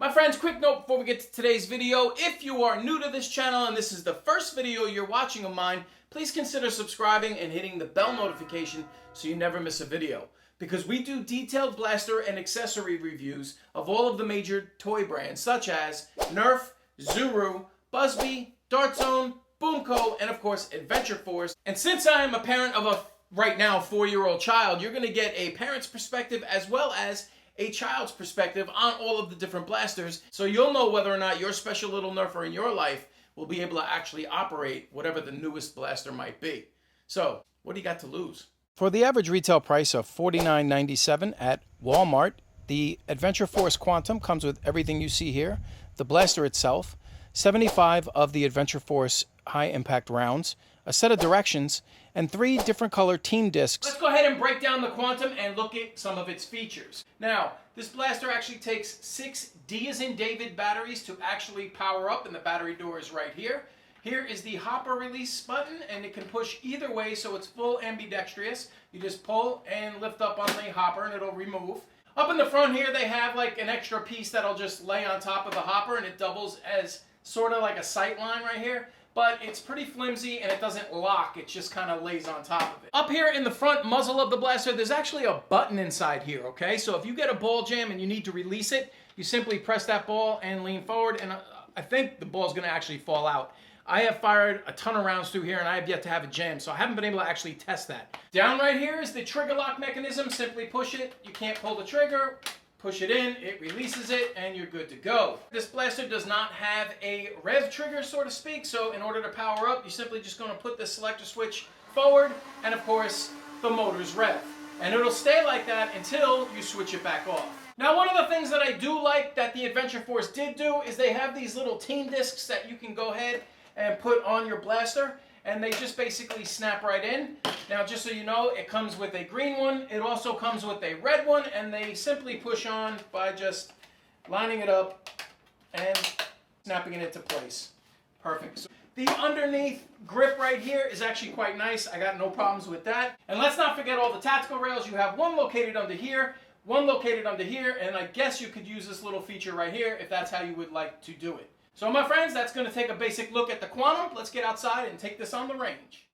My friends, quick note before we get to today's video. If you are new to this channel and this is the first video you're watching of mine, please consider subscribing and hitting the bell notification so you never miss a video. Because we do detailed blaster and accessory reviews of all of the major toy brands such as Nerf, Zuru, Buzzbee, Dart Zone, Boomco, and of course Adventure Force. And since I am a parent of a right now 4-year-old child, you're going to get a parent's perspective as well as a child's perspective on all of the different blasters, so you'll know whether or not your special little Nerfer in your life will be able to actually operate whatever the newest blaster might be. So, what do you got to lose? For the average retail price of $49.97 at Walmart, the Adventure Force Quantum comes with everything you see here, the blaster itself, 75 of the Adventure Force high impact rounds, a set of directions, and 3 different color team discs. Let's go ahead and break down the Quantum and look at some of its features. Now, this blaster actually takes 6 D as in David batteries to actually power up, and the battery door is right here. Here is the hopper release button, and it can push either way, so it's full ambidextrous. You just pull and lift up on the hopper and it'll remove. Up in the front here, they have like an extra piece that'll just lay on top of the hopper, and it doubles as sort of like a sight line right here. But it's pretty flimsy and it doesn't lock, it just kind of lays on top of it. Up here in the front muzzle of the blaster, there's actually a button inside here, okay? So if you get a ball jam and you need to release it, you simply press that ball and lean forward, and I think the ball's gonna actually fall out. I have fired a ton of rounds through here and I have yet to have a jam, so I haven't been able to actually test that. Down right here is the trigger lock mechanism. Simply push it, you can't pull the trigger. Push it in, it releases it, and you're good to go. This blaster does not have a rev trigger, so to speak, so in order to power up, you're simply just going to put the selector switch forward, and of course, the motor's rev. And it'll stay like that until you switch it back off. Now, one of the things that I do like that the Adventure Force did do is they have these little team discs that you can go ahead and put on your blaster, and they just basically snap right in. Now, just so you know, it comes with a green one. It also comes with a red one, and they simply push on by just lining it up and snapping it into place. Perfect. So the underneath grip right here is actually quite nice. I got no problems with that. And let's not forget all the tactical rails. You have one located under here, one located under here, and I guess you could use this little feature right here if that's how you would like to do it. So my friends, that's going to take a basic look at the Quantum. Let's get outside and take this on the range.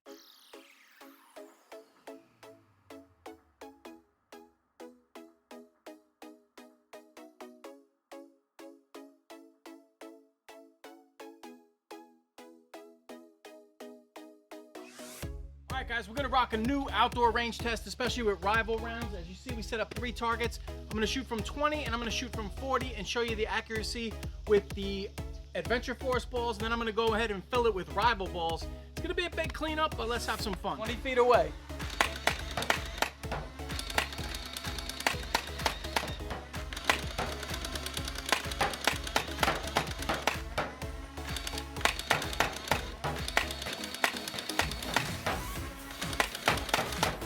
Alright guys, we're going to rock a new outdoor range test, especially with rival rounds. As you see, we set up 3 targets. I'm going to shoot from 20 and I'm going to shoot from 40 and show you the accuracy with the Adventure Force balls, and then I'm going to go ahead and fill it with rival balls. It's going to be a big cleanup, but let's have some fun. 20 feet away.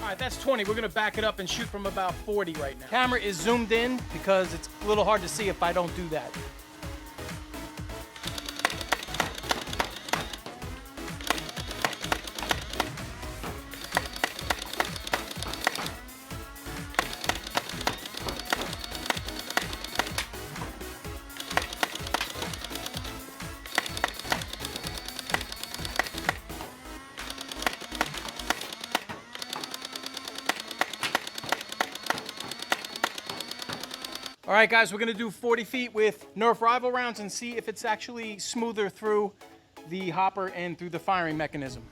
Alright, that's 20. We're going to back it up and shoot from about 40 right now. Camera is zoomed in because it's a little hard to see if I don't do that. All right, guys, we're going to do 40 feet with Nerf rival rounds and see if it's actually smoother through the hopper and through the firing mechanism.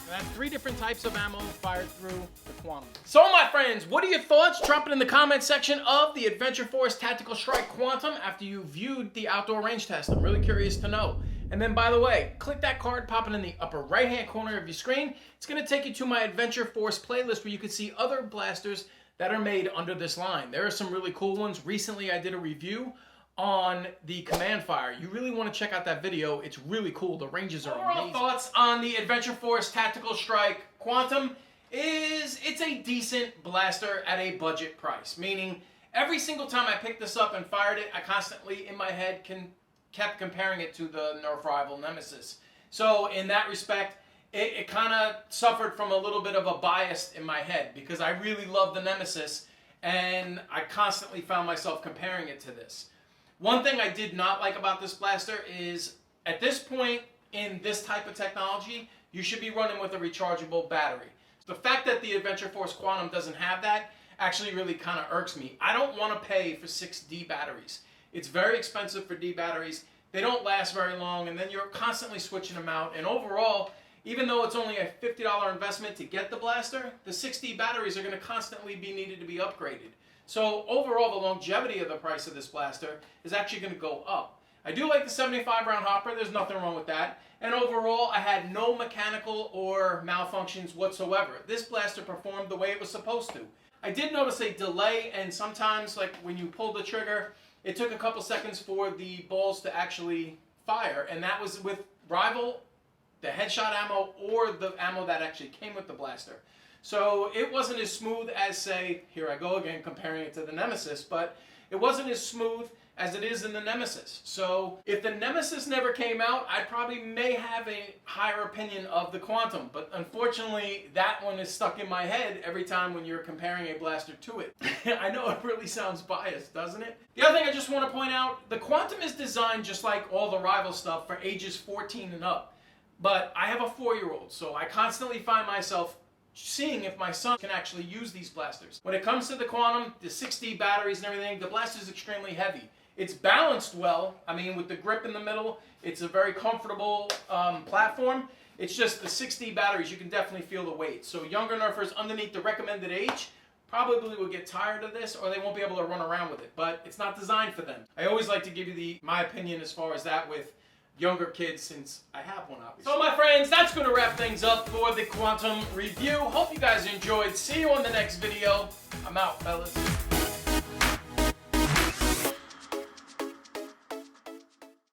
That's 3 different types of ammo fired through the Quantum. So my friends, what are your thoughts? Drop it in the comment section of the Adventure Force Tactical Strike Quantum after you viewed the outdoor range test. I'm really curious to know. And then, by the way, click that card popping in the upper right-hand corner of your screen. It's going to take you to my Adventure Force playlist where you can see other blasters that are made under this line. There are some really cool ones. Recently, I did a review on the Command Fire. You really want to check out that video. It's really cool. The ranges are amazing. Overall thoughts on the Adventure Force Tactical Strike Quantum is it's a decent blaster at a budget price. Meaning, every single time I picked this up and fired it, I constantly, in my head, kept comparing it to the Nerf rival Nemesis. So, in that respect, it kind of suffered from a little bit of a bias in my head because I really love the Nemesis and I constantly found myself comparing it to this. One thing I did not like about this blaster is, at this point in this type of technology, you should be running with a rechargeable battery. The fact that the Adventure Force Quantum doesn't have that actually really kind of irks me. I don't want to pay for 6 D batteries. It's very expensive for D batteries. They don't last very long, and then you're constantly switching them out. And overall, even though it's only a $50 investment to get the blaster, the 6 D batteries are going to constantly be needed to be upgraded. So overall, the longevity of the price of this blaster is actually going to go up. I do like the 75 round hopper. There's nothing wrong with that. And overall, I had no mechanical or malfunctions whatsoever. This blaster performed the way it was supposed to. I did notice a delay, and sometimes, like when you pulled the trigger, it took a couple seconds for the balls to actually fire. And that was with rival, the headshot ammo, or the ammo that actually came with the blaster. So it wasn't as smooth as, say, here I go again comparing it to the Nemesis, but it wasn't as smooth as it is in the Nemesis. So if the Nemesis never came out, I probably may have a higher opinion of the Quantum, but unfortunately that one is stuck in my head every time when you're comparing a blaster to it. I know it really sounds biased, doesn't it? The other thing I just want to point out, the Quantum is designed just like all the rival stuff for ages 14 and up. But I have a 4-year-old, so I constantly find myself seeing if my son can actually use these blasters. When it comes to the Quantum, the 6D batteries and everything, the blaster is extremely heavy. It's balanced well. I mean, with the grip in the middle, it's a very comfortable platform. It's just the 6D batteries, you can definitely feel the weight. So younger Nerfers underneath the recommended age probably will get tired of this, or they won't be able to run around with it. But it's not designed for them. I always like to give you my opinion as far as that with younger kids, since I have one, obviously. So my friends, that's going to wrap things up for the Quantum review. Hope you guys enjoyed. See you on the next video. I'm out, fellas.